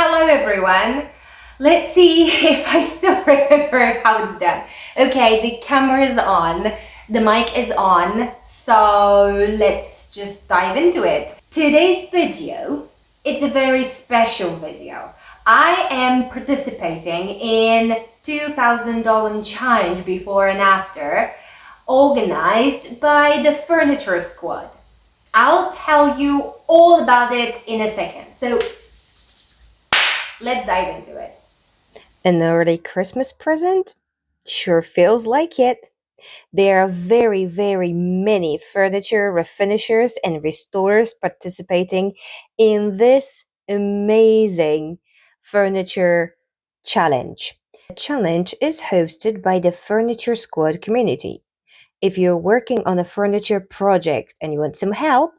Hello everyone. Let's see if I still remember how it's done. Okay, the camera is on, the mic is on, so let's just dive into it. Today's video, it's a very special video. I am participating in $2,000 challenge before and after, organized by the Furniture Squad. I'll tell you all about it in a second. So let's dive into it. An early Christmas present? Sure feels like it. There are very many furniture refinishers and restorers participating in this amazing furniture challenge. The challenge is hosted by the Furniture Squad community. If you're working on a furniture project and you want some help,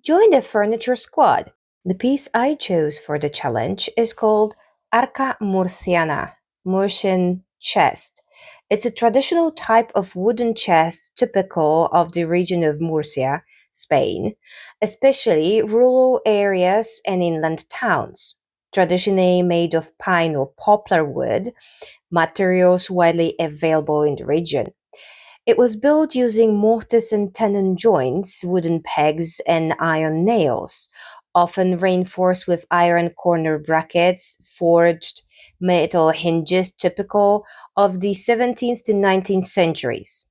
join the Furniture Squad. The piece I chose for the challenge is called Arca Murciana, Murcian chest. It's a traditional type of wooden chest typical of the region of Murcia, Spain, especially rural areas and inland towns. Traditionally made of pine or poplar wood, materials widely available in the region. It was built using mortise-and-tenon joints, wooden pegs, and iron nails, often reinforced with iron corner brackets, forged metal hinges typical of the 17th to 19th centuries.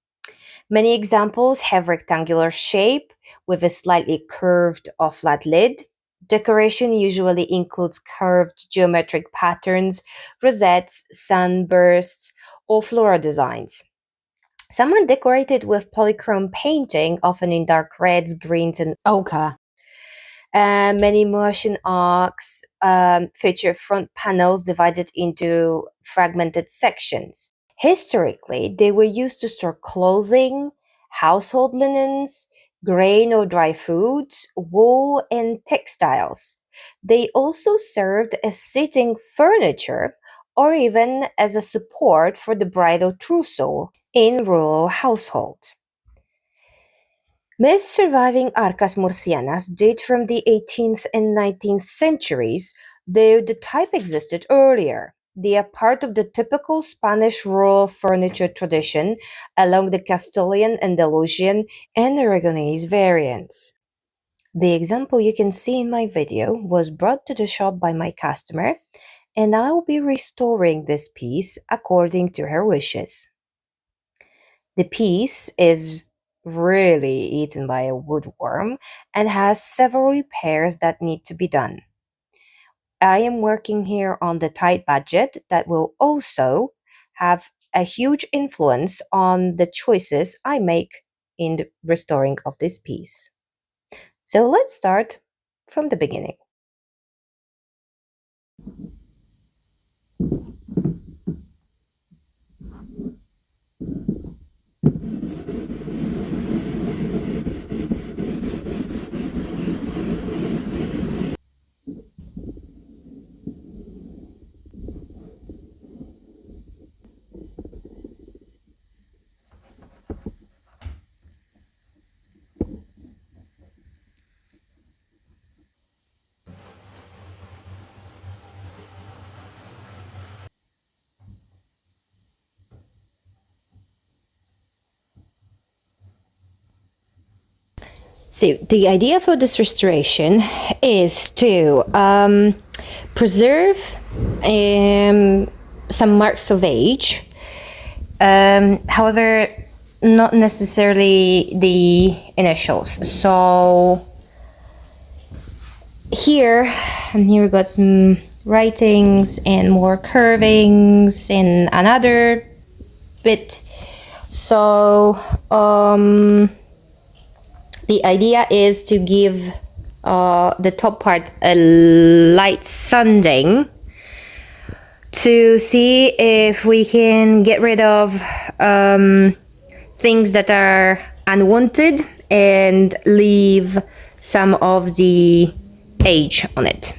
Many examples have rectangular shape with a slightly curved or flat lid. Decoration usually includes curved geometric patterns, rosettes, sunbursts, or floral designs. Some are decorated with polychrome painting, often in dark reds, greens, and ochre. Many Murcian arcs feature front panels divided into fragmented sections. Historically, they were used to store clothing, household linens, grain or dry foods, wool, and textiles. They also served as sitting furniture or even as a support for the bridal trousseau in rural households. Most surviving arcas murcianas date from the 18th and 19th centuries, though the type existed earlier. They are part of the typical Spanish rural furniture tradition along the Castilian, Andalusian, and Aragonese variants. The example you can see in my video was brought to the shop by my customer, and I'll be restoring this piece according to her wishes. The piece is really eaten by a woodworm and has several repairs that need to be done. I am working here on the tight budget that will also have a huge influence on the choices I make in the restoring of this piece. So let's start from the beginning. So the idea for this restoration is to preserve some marks of age. However, not necessarily the initials. So here we got some writings and more curvings and another bit. So the idea is to give the top part a light sanding to see if we can get rid of things that are unwanted and leave some of the age on it.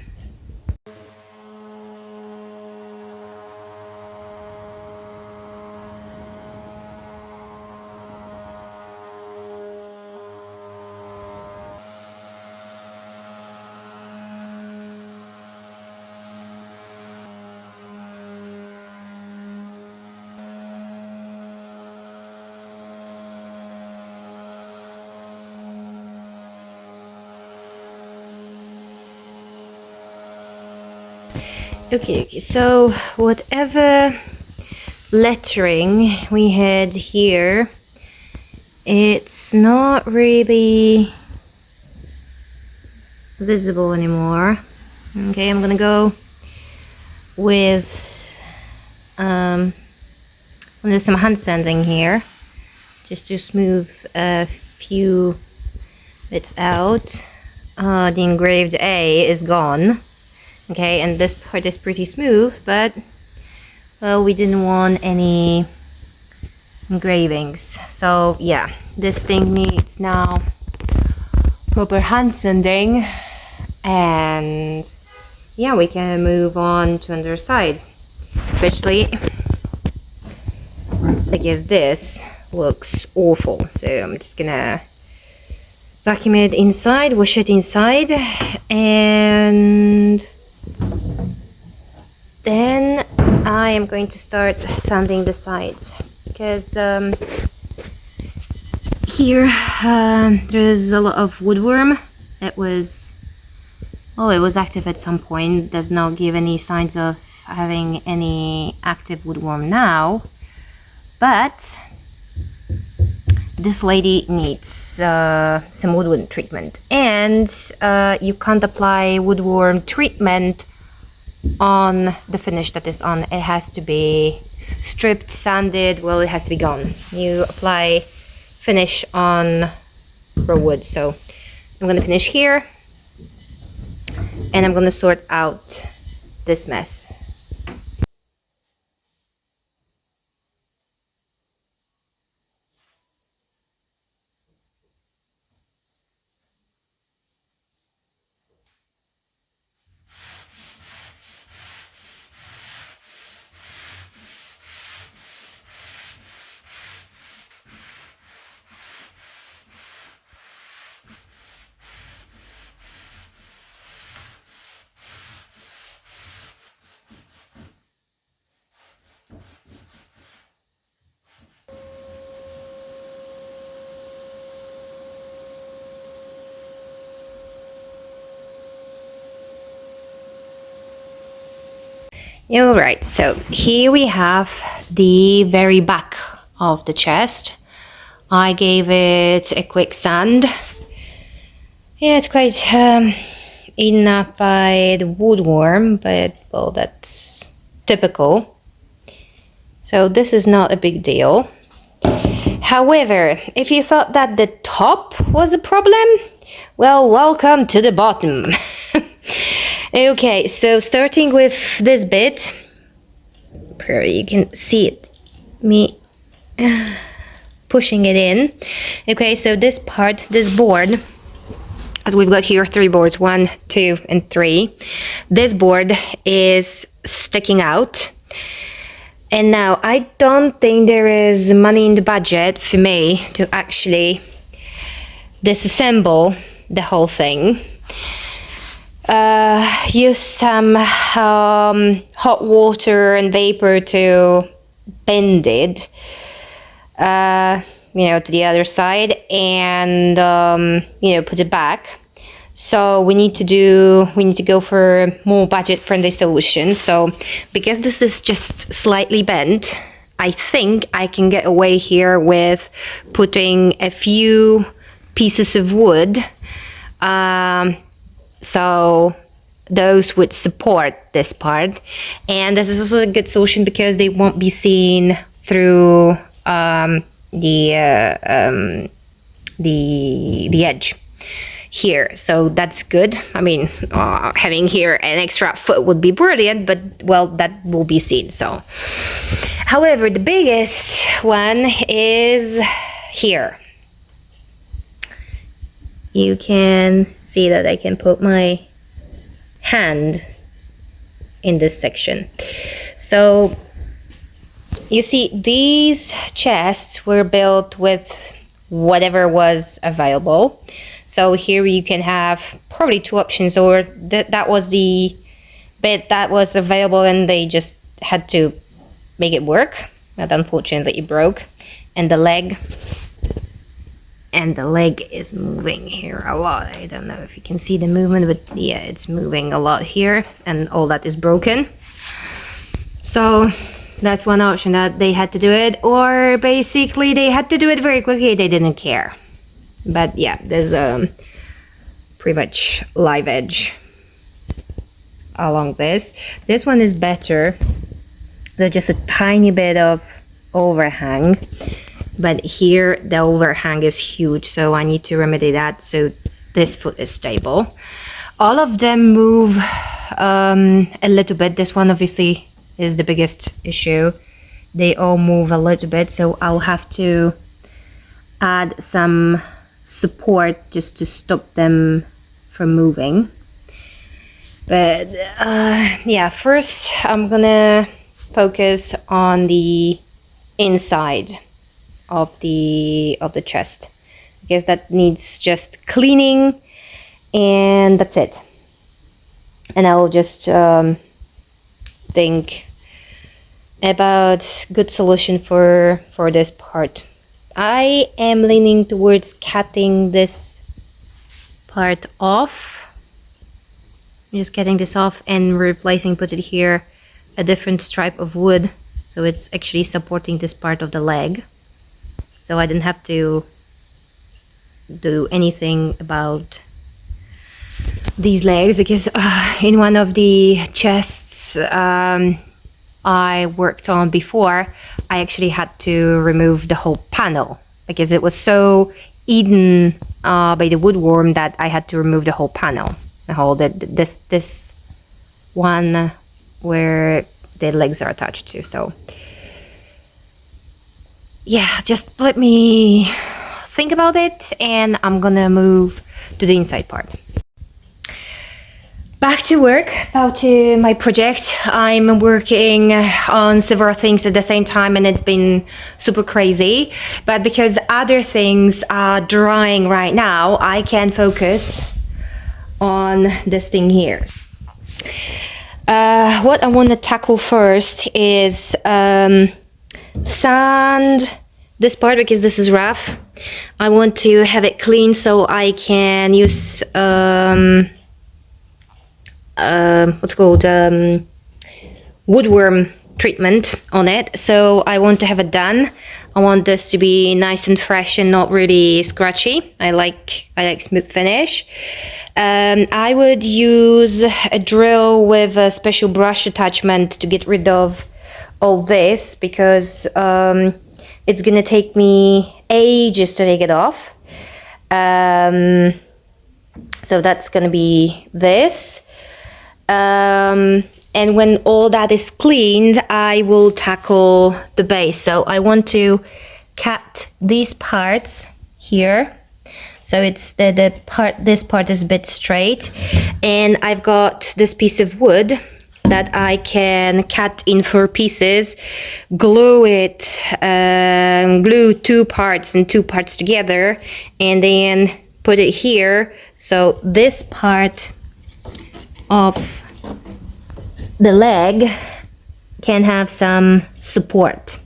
Okay, so whatever lettering we had here, it's not really visible anymore. Okay, I'm gonna go with I'm gonna do some hand sanding here just to smooth a few bits out. The engraved A is gone. Okay, and this part is pretty smooth, but well, we didn't want any engravings, so yeah, this thing needs now proper hand sanding, and yeah, we can move on to another side, especially because this looks awful. So I'm just gonna vacuum it inside, wash it inside, and then I am going to start sanding the sides, because here there's a lot of woodworm. It was active at some point. Does not give any signs of having any active woodworm now, but this lady needs some woodworm treatment, and you can't apply woodworm treatment on the finish that is on. It has to be stripped, sanded, well, it has to be gone. You apply finish on raw wood. So I'm gonna finish here, and I'm gonna sort out this mess. Alright, so here we have the very back of the chest. I gave it a quick sand. Yeah, it's quite eaten up by the woodworm, but well, that's typical. So this is not a big deal. However, if you thought that the top was a problem, well, welcome to the bottom. Okay, so starting with this bit, you can see it, me pushing it in. Okay, so this part, this board, as we've got here 3 boards, 1, 2, and 3. This board is sticking out. And now I don't think there is money in the budget for me to actually disassemble the whole thing. Use some hot water and vapor to bend it, to the other side, and put it back. So we need to go for a more budget-friendly solution. So because this is just slightly bent, I think I can get away here with putting a few pieces of wood. So those would support this part, and this is also a good solution because they won't be seen through the edge here. So that's good. I mean, having here an extra foot would be brilliant, but well, that will be seen. So, however, the biggest one is here. You can see that I can put my hand in this section. So you see, these chests were built with whatever was available. So here you can have probably 2 options, or that was the bit that was available and they just had to make it work. That unfortunately it broke. And the leg and the leg is moving here a lot. I don't know if you can see the movement, but yeah, it's moving a lot here, and all that is broken. So that's one option, that they had to do it, or basically they had to do it very quickly. They didn't care. But yeah, there's pretty much live edge along this. This one is better. There's just a tiny bit of overhang, but here the overhang is huge, so I need to remedy that so this foot is stable. All of them move a little bit. This one obviously is the biggest issue. They all move a little bit, so I'll have to add some support just to stop them from moving. But yeah, first I'm gonna focus on the inside of the chest, because that needs just cleaning, and that's it. And I will just think about good solution for this part. I am leaning towards cutting this part off. I'm just getting this off and replacing, put it here, a different stripe of wood, so it's actually supporting this part of the leg, so I didn't have to do anything about these legs, because in one of the chests I worked on before, I actually had to remove the whole panel because it was so eaten by the woodworm that I had to remove the whole panel, the whole this one where the legs are attached to. So yeah, just let me think about it, and I'm gonna move to the inside part. Back to work, about to my project. I'm working on several things at the same time, and it's been super crazy. But because other things are drying right now, I can focus on this thing here. What I want to tackle first is sand this part, because this is rough. I want to have it clean so I can use what's called woodworm treatment on it. So I want to have it done. I want this to be nice and fresh and not really scratchy. I like smooth finish. I would use a drill with a special brush attachment to get rid of all this, because it's gonna take me ages to take it off. So that's gonna be this. And when all that is cleaned, I will tackle the base. So I want to cut these parts here. So it's this part is a bit straight, and I've got this piece of wood that I can cut in 4 pieces, glue it, glue 2 parts and 2 parts together, and then put it here. So this part of the leg can have some support.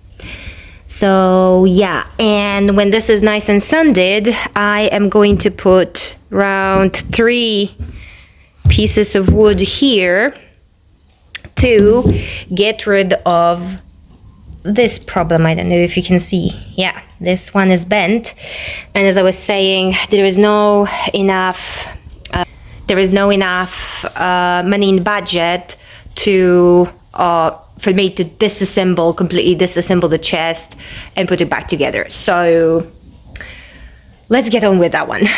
So yeah, and when this is nice and sanded, I am going to put around 3 pieces of wood here to get rid of this problem. I don't know if you can see. Yeah, this one is bent, and as I was saying, there is no enough money in budget to for me to completely disassemble the chest and put it back together. So let's get on with that one.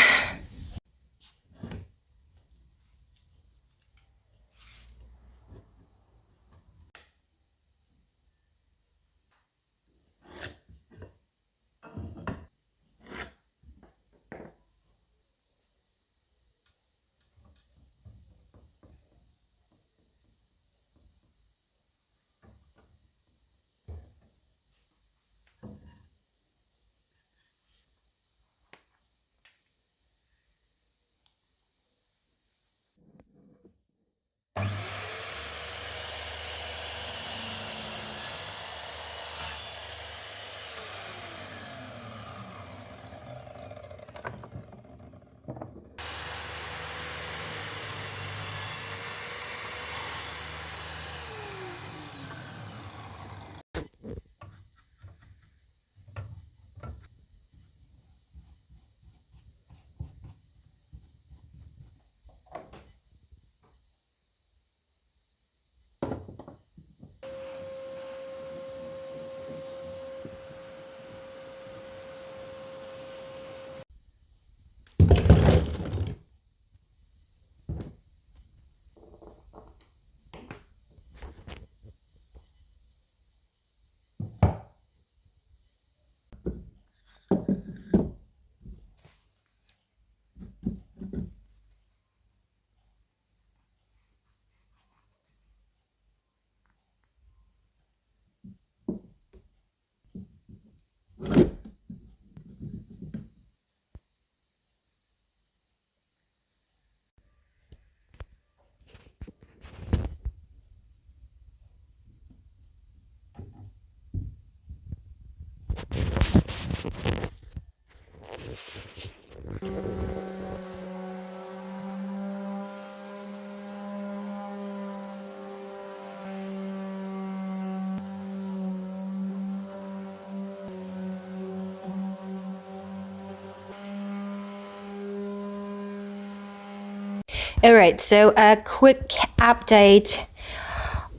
Alright, so a quick update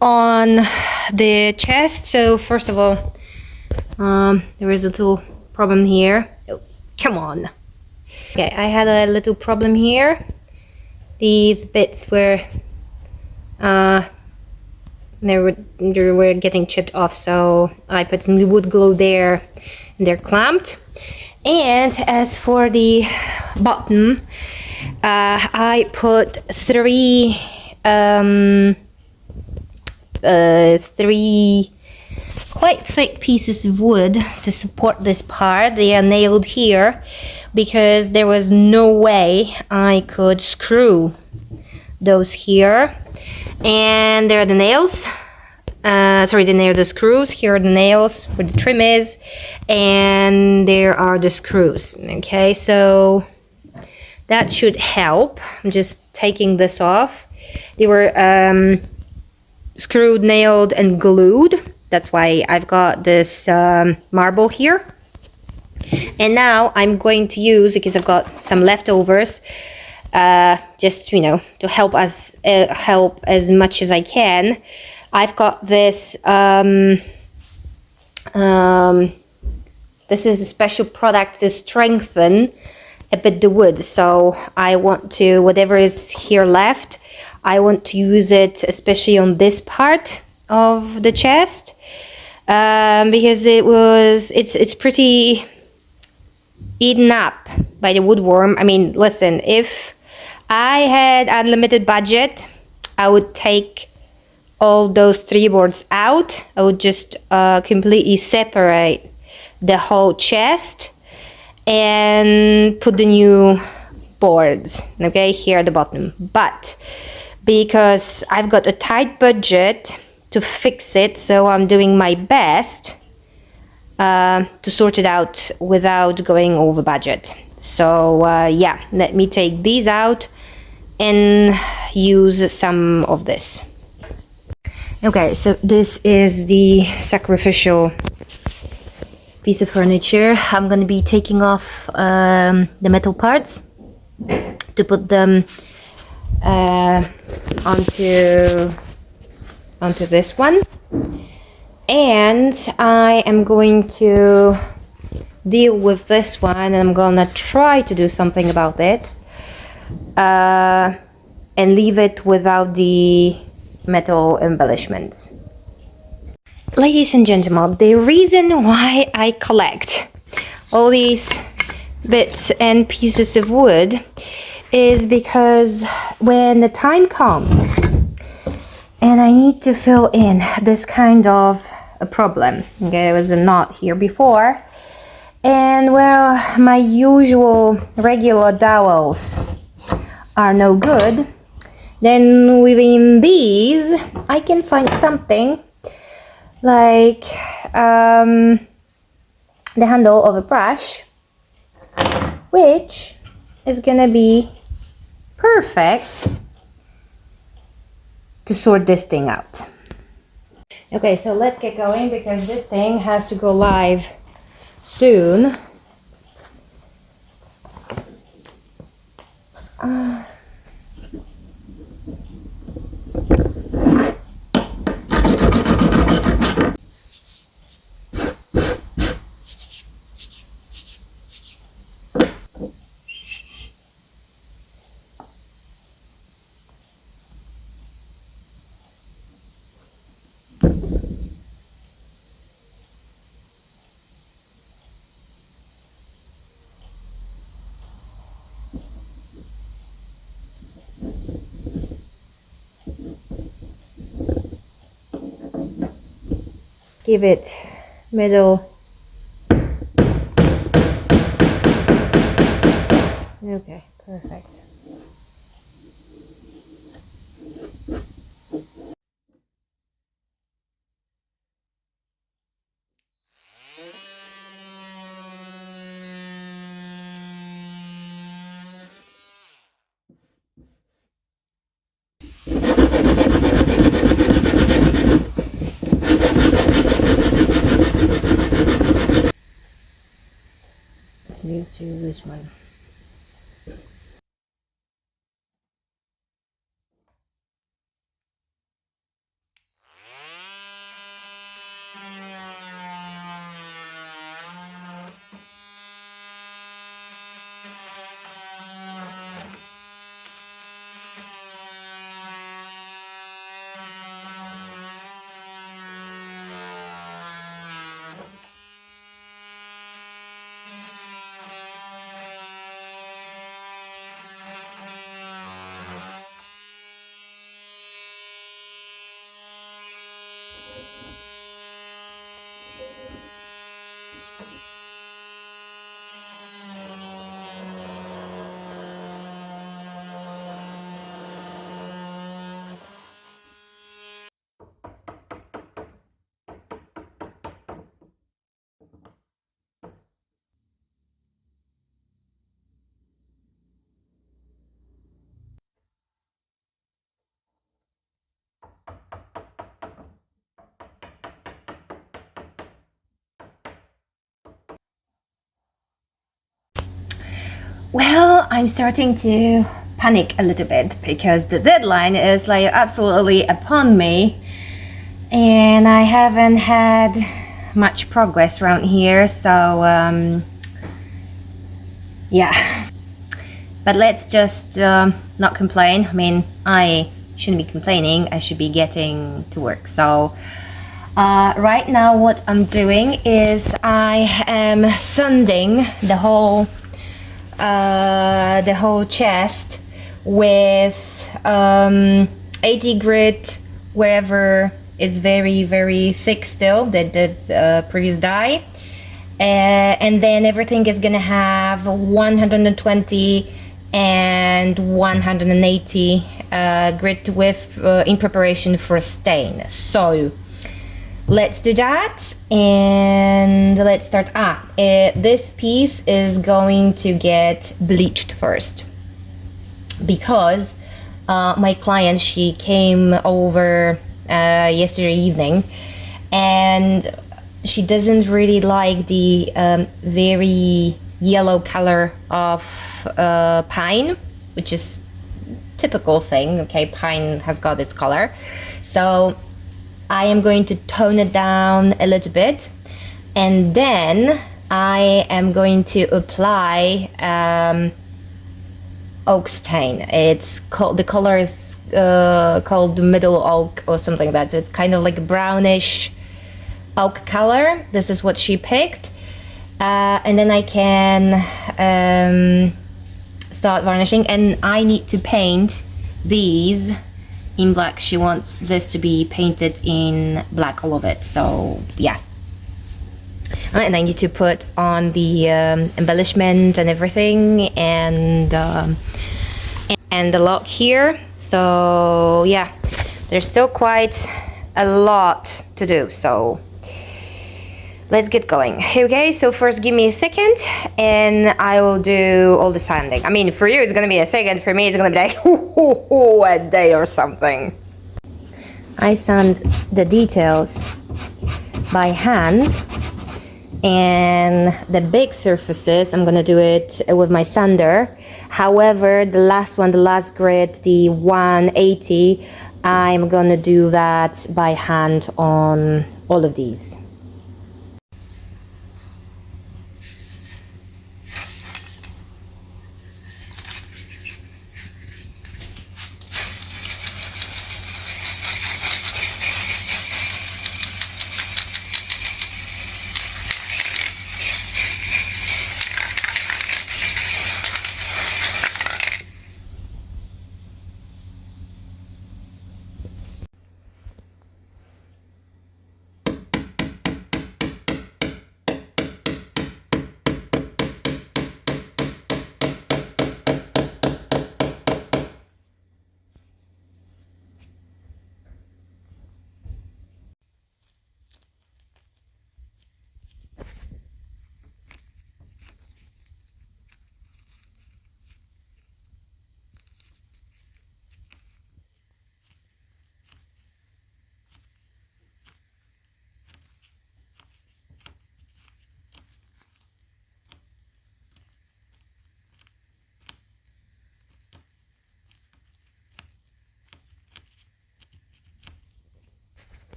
on the chest. So first of all, there is a little problem here. Oh, come on. Okay, I had a little problem here. These bits were they were getting chipped off, so I put some wood glue there and they're clamped. And as for the bottom, I put three quite thick pieces of wood to support this part. They are nailed here because there was no way I could screw those here. And there are the nails. The screws. Here are the nails where the trim is, and there are the screws. Okay, so that should help. I'm just taking this off. They were screwed, nailed, and glued. That's why I've got this marble here. And now I'm going to use, because I've got some leftovers, just, you know, to help us help as much as I can. I've got this this is a special product to strengthen a bit the wood. So I want to, whatever is here left, I want to use it especially on this part of the chest, because it's pretty eaten up by the woodworm. I mean, listen, if I had unlimited budget, I would take all those 3 boards out. I would just completely separate the whole chest and put the new boards, okay, here at the bottom. But because I've got a tight budget to fix it, so I'm doing my best to sort it out without going over budget. So yeah, let me take these out and use some of this. Okay, so this is the sacrificial piece of furniture. I'm going to be taking off the metal parts to put them onto this one, and I am going to deal with this one, and I'm gonna try to do something about it and leave it without the metal embellishments. Ladies and gentlemen, the reason why I collect all these bits and pieces of wood is because when the time comes and I need to fill in this kind of a problem, okay, there was a knot here before, and well, my usual regular dowels are no good, then within these I can find something like the handle of a brush, which is gonna be perfect to sort this thing out. Okay, so let's get going because this thing has to go live soon. give it middle. Okay, perfect. Let's move to this one. Well, I'm starting to panic a little bit because the deadline is like absolutely upon me, and I haven't had much progress around here, so yeah. But let's just not complain. I mean, I shouldn't be complaining, I should be getting to work. So right now what I'm doing is I am sanding the whole chest with 80 grit wherever it's very very thick still, the previous dye, and then everything is gonna have 120 and 180 grit with in preparation for stain. So let's do that and let's start. This piece is going to get bleached first because my client, she came over yesterday evening and she doesn't really like the very yellow color of pine, which is typical thing. Okay, pine has got its color, so I am going to tone it down a little bit, and then I am going to apply oak stain. It's called, the color is called middle oak or something like that. So it's kind of like a brownish oak color. This is what she picked, and then I can start varnishing, and I need to paint these in black. She wants this to be painted in black, all of it. So yeah. And I need to put on the embellishment and everything, and the lock here. So yeah, there's still quite a lot to do, so let's get going. Okay, so first give me a second and I will do all the sanding. I mean, for you it's gonna be a second, for me it's gonna be like a day or something. I sand the details by hand, and the big surfaces I'm gonna do it with my sander. However, the last one, the last grid, the 180, I'm gonna do that by hand on all of these.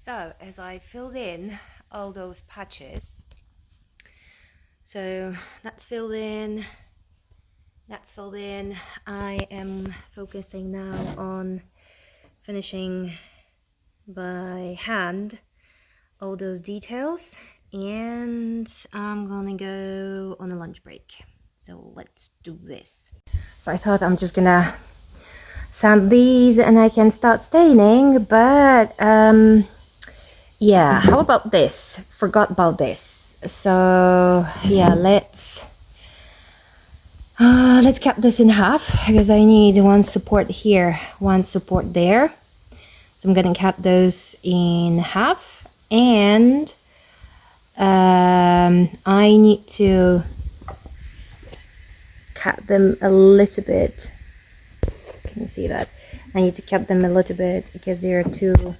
So as I filled in all those patches, so that's filled in, I am focusing now on finishing by hand all those details, and I'm gonna go on a lunch break. So let's do this. So I thought I'm just gonna sand these and I can start staining, but yeah, how about this? Forgot about this. So yeah, let's cut this in half because I need one support here, one support there. So I'm gonna cut those in half, and I need to cut them a little bit. Can you see that? I need to cut them a little bit because they're too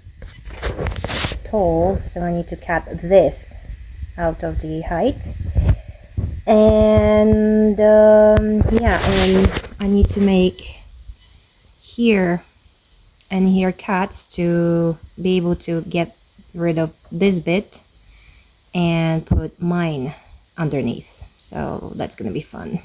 tall, so I need to cut this out of the height. And yeah, and I need to make here and here cuts to be able to get rid of this bit and put mine underneath. So that's gonna be fun.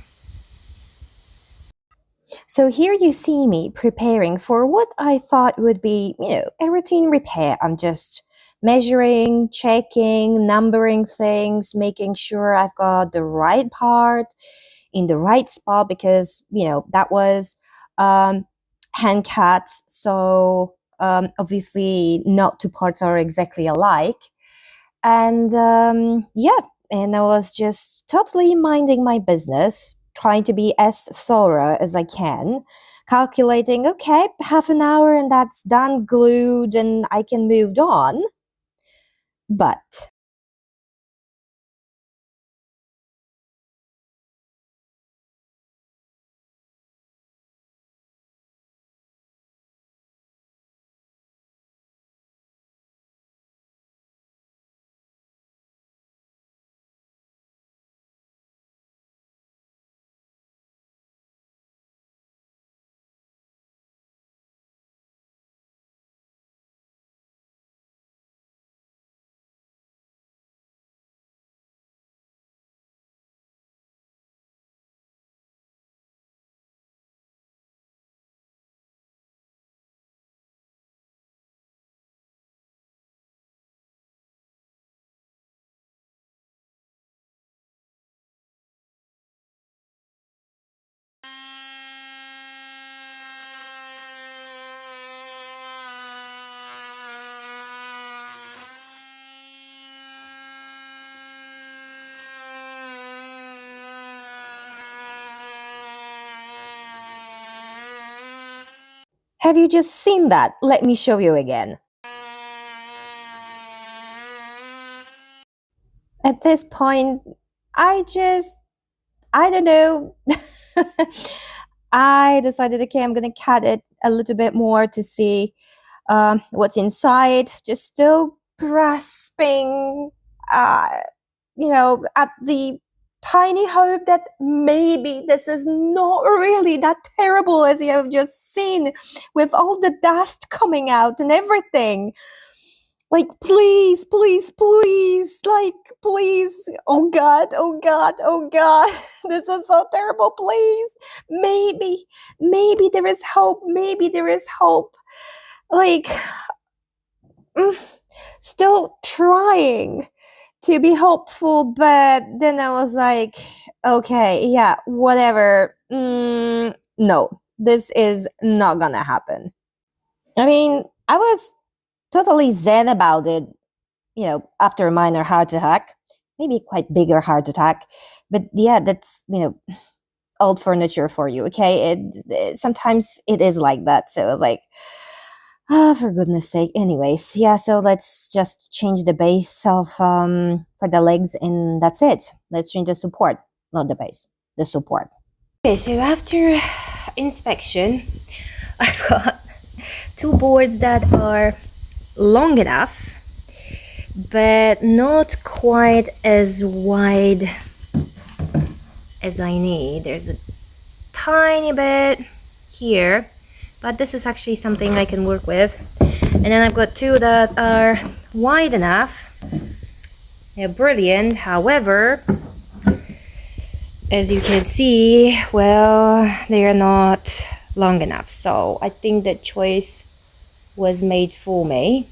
So here you see me preparing for what I thought would be, a routine repair. I'm just measuring, checking, numbering things, making sure I've got the right part in the right spot because, that was hand cut. So obviously not two parts are exactly alike. And yeah, and I was just totally minding my business, trying to be as thorough as I can, calculating, okay, half an hour and that's done, glued, and I can move on. But have you just seen that? Let me show you again. At this point, I don't know. I decided, okay, I'm gonna cut it a little bit more to see what's inside. Just still grasping, uh, at the tiny hope that maybe this is not really that terrible as you have just seen with all the dust coming out and everything. Like, please, please, please, like, please, oh God, oh God, oh God, this is so terrible, please. Maybe there is hope, maybe there is hope. Like, still trying to be hopeful, but then I was like, okay, yeah, whatever. No, this is not gonna happen. I mean, I was totally zen about it, after a minor heart attack, maybe quite bigger heart attack. But yeah, that's, old furniture for you, okay? Sometimes it is like that. So I was like, oh, for goodness sake. Anyways, yeah, so let's just change the base of for the legs and that's it. Let's change the support, not the base, the support. Okay, so after inspection, I've got two boards that are long enough but not quite as wide as I need. There's a tiny bit here but this is actually something I can work with. And then I've got two that are wide enough. They're brilliant. However, as you can see, well, they are not long enough. So I think that choice was made for me.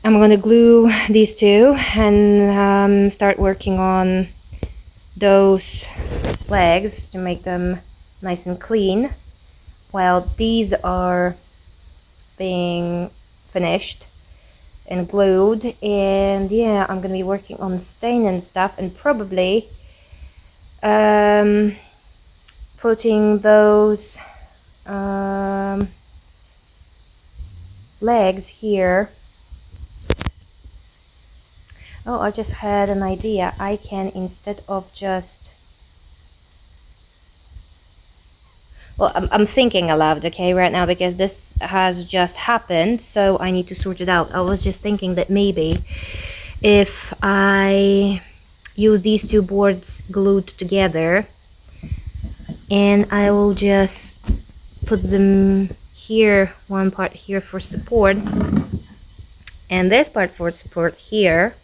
I'm gonna glue these two and start working on those legs to make them nice and clean, while these are being finished and glued. And yeah, I'm gonna be working on stain and stuff, and probably putting those legs here. Oh, I just had an idea. I can, instead of just, well, I'm thinking aloud, okay, right now, because this has just happened, so I need to sort it out. I was just thinking that maybe if I use these two boards glued together, and I will just put them here, one part here for support, and this part for support here.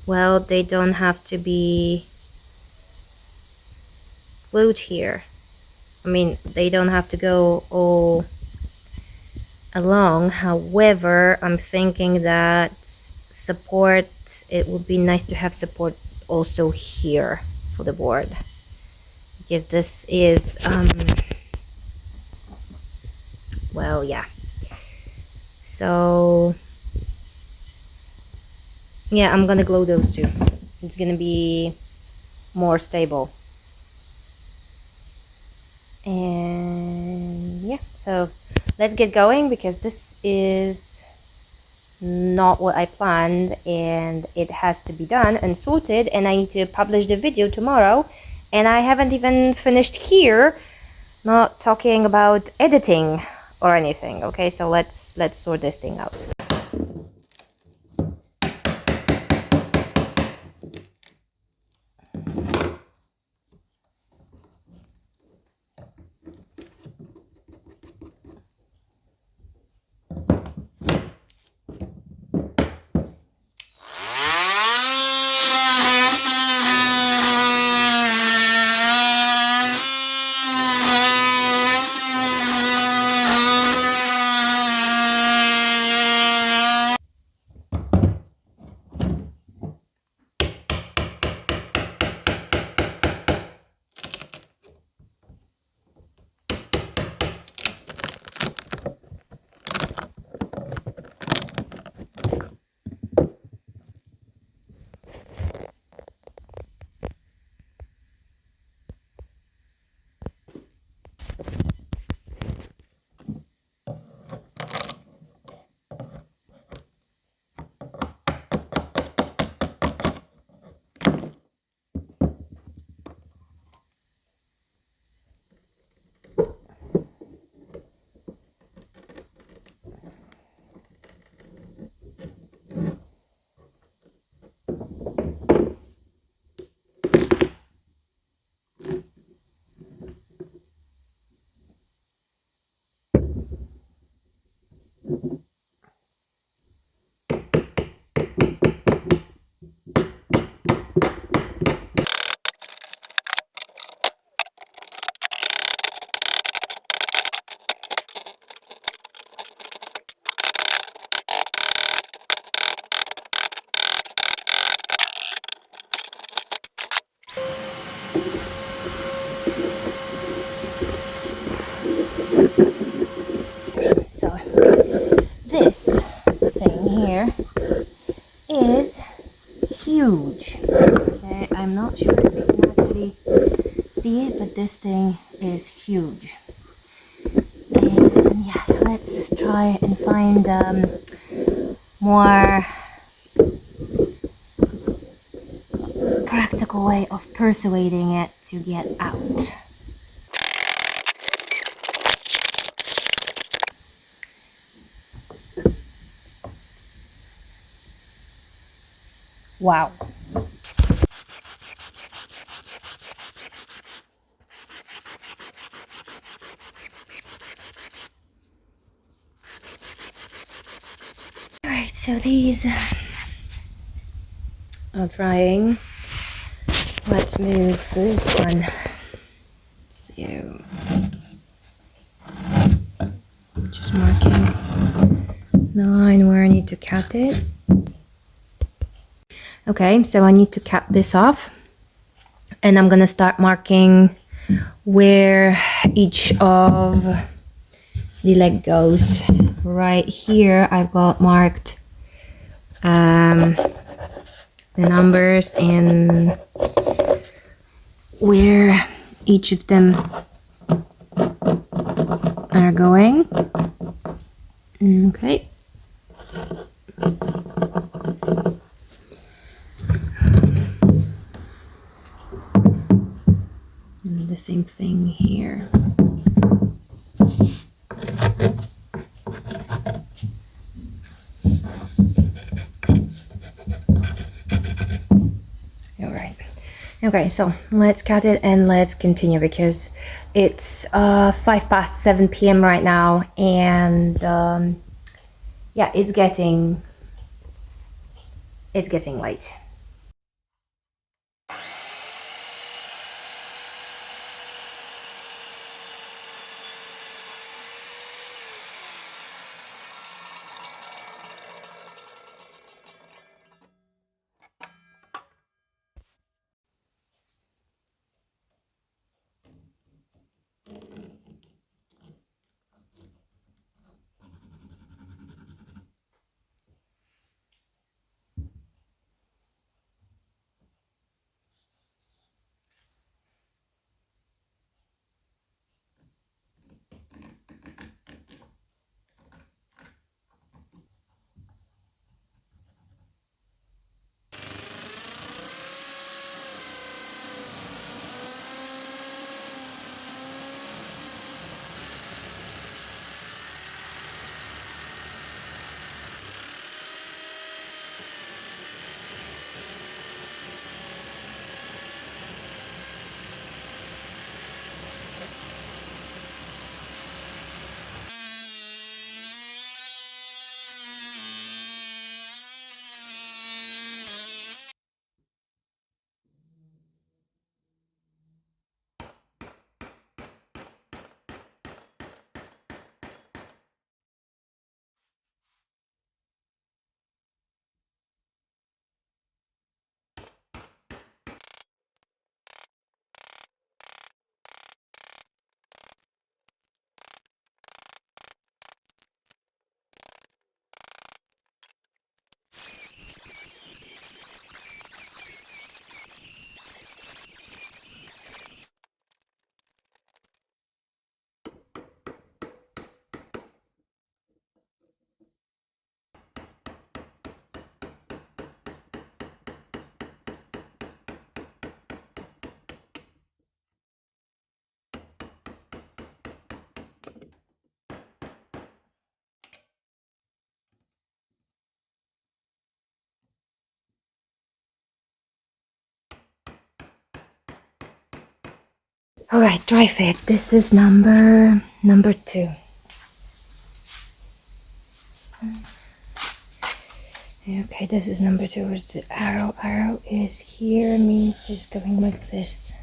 Well, they don't have to be glued here. I mean, they don't have to go all along. However, I'm thinking that support, it would be nice to have support also here for the board, because this is well, yeah. So yeah, I'm gonna glue those two. It's gonna be more stable. And yeah, so let's get going, because this is not what I planned, and it has to be done and sorted, and I need to publish the video tomorrow, and I haven't even finished here, not talking about editing or anything. Okay, so let's sort this thing out. So this thing here is huge. Okay, I'm not sure if you can actually see it, but this thing is huge. And yeah, let's try and find more practical way of persuading it to get out. Wow. So these are drying. Let's move this one. So just marking the line where I need to cut it. Okay, so I need to cut this off, and I'm gonna start marking where each of the leg goes. Right here I've got marked the numbers and where each of them are going. Okay. And the same thing here. Alright. Okay, so let's cut it and let's continue because it's 7 p.m. right now, and yeah, it's getting late. All right, dry fit. This is number 2. Okay, this is number 2. Where's the arrow? Arrow is here, means it's going like this.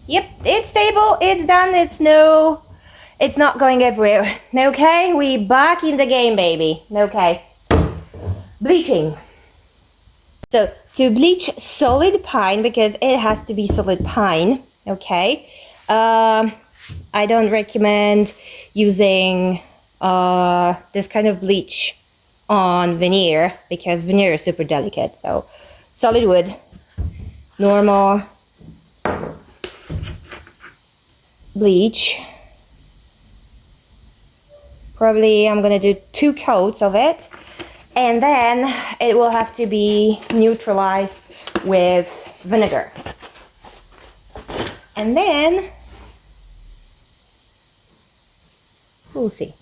Yep, it's stable, it's done, it's not going everywhere. Okay, we back in the game, baby. Okay. Bleaching. So to bleach solid pine, because it has to be solid pine, okay, I don't recommend using this kind of bleach on veneer, because veneer is super delicate. So solid wood, normal bleach. Probably I'm gonna do 2 coats of it, and then it will have to be neutralized with vinegar. And then we'll see.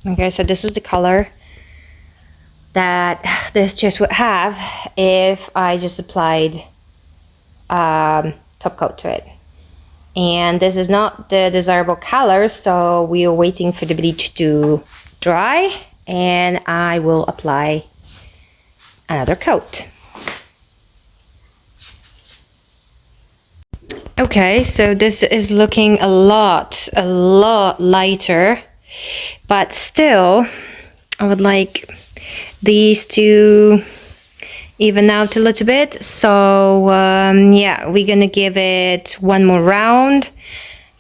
Okay, so this is the color that this just would have if I just applied top coat to it. And this is not the desirable color, so we are waiting for the bleach to dry, and I will apply another coat. Okay, so this is looking a lot lighter, but still I would like these to even out a little bit. So yeah, we're gonna give it one more round,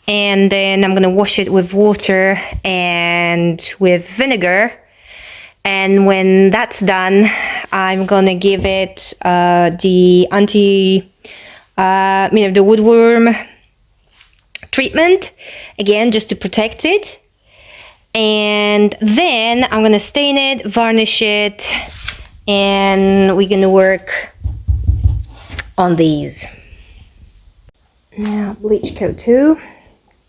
and then I'm gonna wash it with water and with vinegar, and when that's done I'm gonna give it the the woodworm treatment again, just to protect it. And then I'm gonna stain it, varnish it, and we're gonna work on these. Now bleach coat 2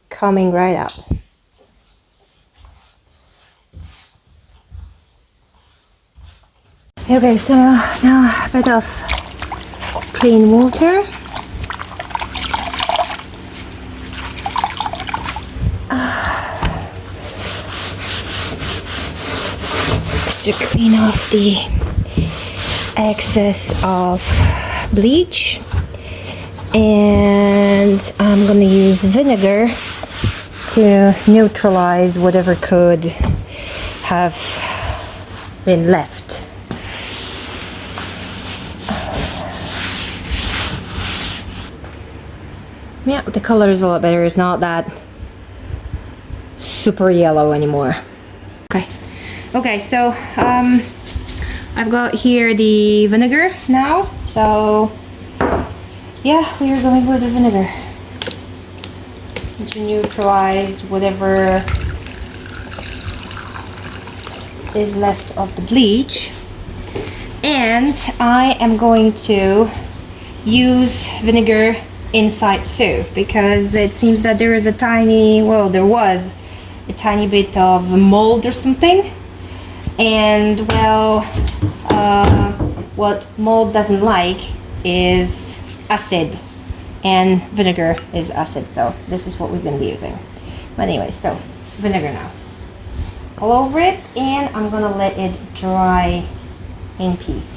coming right up. Okay, so now a bit of clean water. To clean off the excess of bleach, and I'm gonna use vinegar to neutralize whatever could have been left. Yeah, the color is a lot better. It's not that super yellow anymore. Okay, so I've got here the vinegar now, so yeah, we are going with the vinegar to neutralize whatever is left of the bleach. And I am going to use vinegar inside too, because it seems that there is a tiny, well, there was a tiny bit of mold or something. And well, what mold doesn't like is acid, and vinegar is acid, so this is what we're gonna be using. But anyway, so vinegar now. All over it, and I'm gonna let it dry in peace.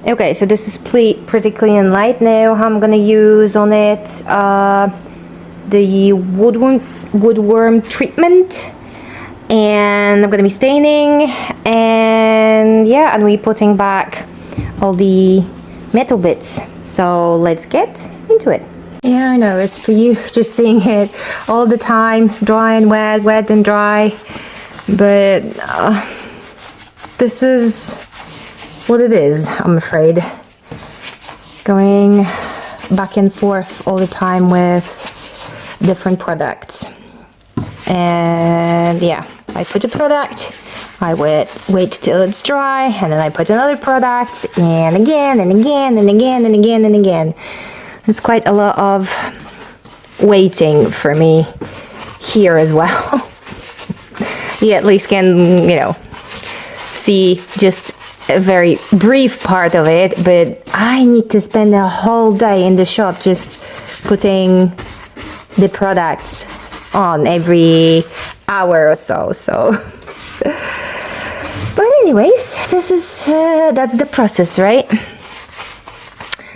Okay, so this is pretty clean and light. Now I'm gonna use on it the woodworm treatment, and I'm gonna be staining, and yeah, and we're putting back all the metal bits. So let's get into it. Yeah, I know, it's for you just seeing it all the time, dry and wet, wet and dry, but this is what it is, I'm afraid. Going back and forth all the time with different products. And yeah, I put a product, I wait till it's dry, and then I put another product, and again, and again, and again, and again, and again. It's quite a lot of waiting for me here as well. You at least can, you know, see just a very brief part of it, but I need to spend a whole day in the shop just putting the products on every hour or so. But anyways, this is that's the process, right?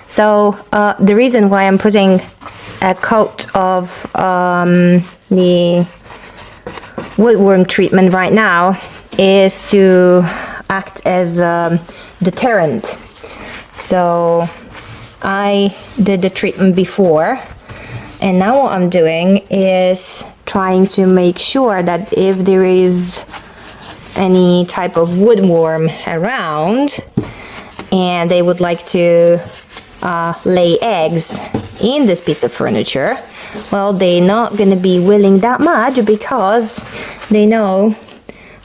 So the reason why I'm putting a coat of the woodworm treatment right now is to act as a deterrent. So I did the treatment before, and now what I'm doing is trying to make sure that if there is any type of woodworm around and they would like to lay eggs in this piece of furniture, well, they're not going to be willing that much because they know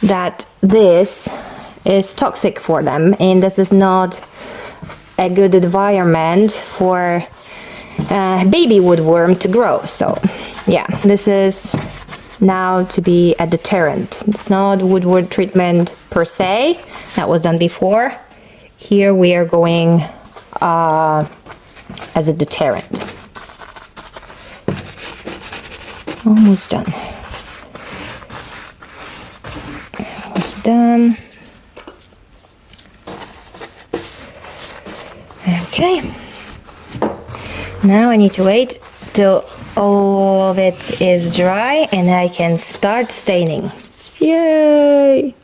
that this is toxic for them, and this is not a good environment for baby woodworm to grow. So yeah, this is now to be a deterrent. It's not woodworm treatment per se, that was done before. Here we are going as a deterrent. Almost done. Almost done. Okay. Now I need to wait till all of it is dry and I can start staining. Yay!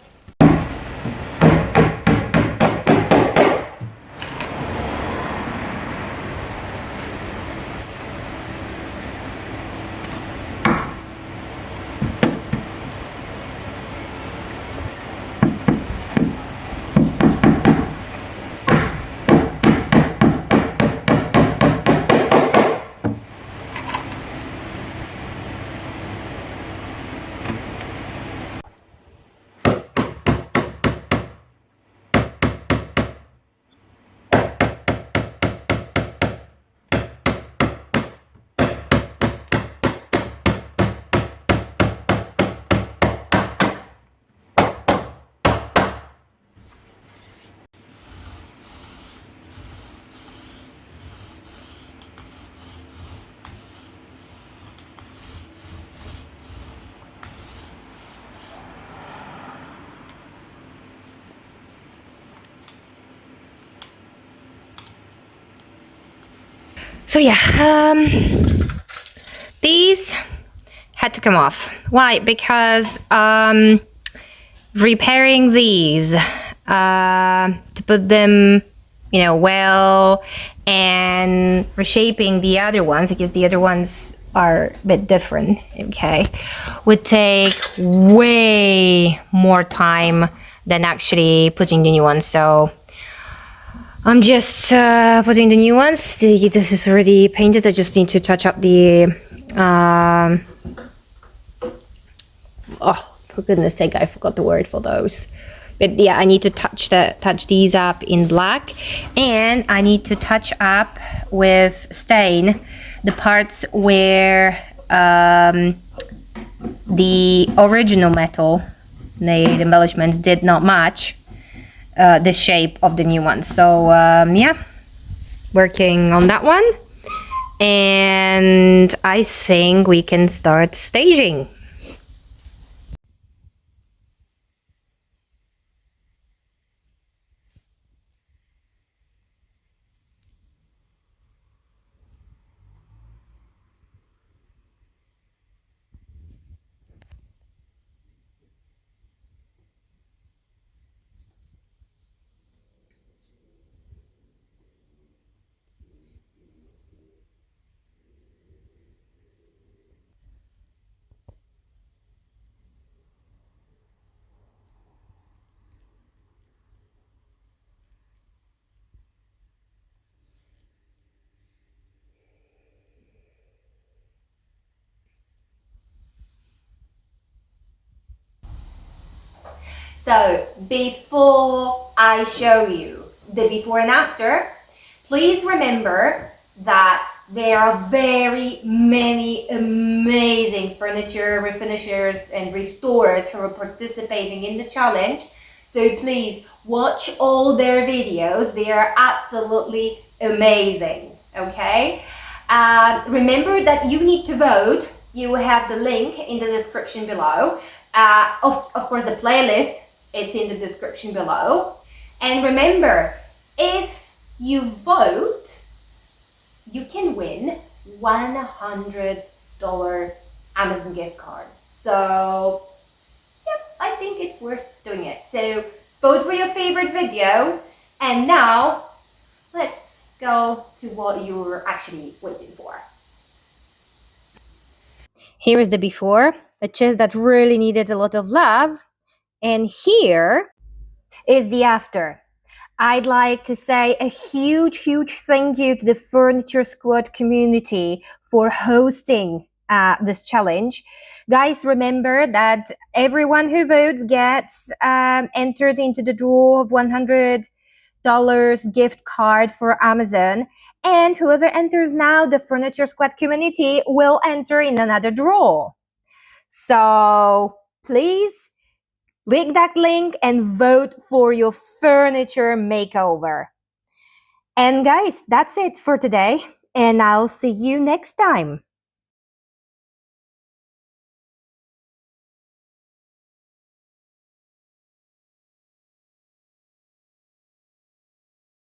So yeah, these had to come off. Why? Because repairing these to put them, you know, well, and reshaping the other ones, because the other ones are a bit different, okay, would take way more time than actually putting the new ones. So I'm just putting the new ones. This is already painted. I just need to touch up the oh, for goodness sake, I forgot the word for those. But yeah, I need to touch these up in black, and I need to touch up with stain the parts where the original metal, the embellishments, did not match the shape of the new one. So yeah, working on that one, and I think we can start staging. So before I show you the before and after, please remember that there are very many amazing furniture refinishers and restorers who are participating in the challenge. So please watch all their videos. They are absolutely amazing, okay? Remember that you need to vote. You will have the link in the description below. Of course, the playlist, it's in the description below. And remember, if you vote, you can win $100 Amazon gift card. So, yep, I think it's worth doing it. So, vote for your favorite video. And now, let's go to what you're actually waiting for. Here is the before, a chest that really needed a lot of love. And here is the after. I'd like to say a huge, huge thank you to the Furniture Squad community for hosting this challenge. Guys, remember that everyone who votes gets entered into the draw of $100 gift card for Amazon. And whoever enters now, the Furniture Squad community will enter in another draw. So please click that link and vote for your furniture makeover. And guys, that's it for today, and I'll see you next time.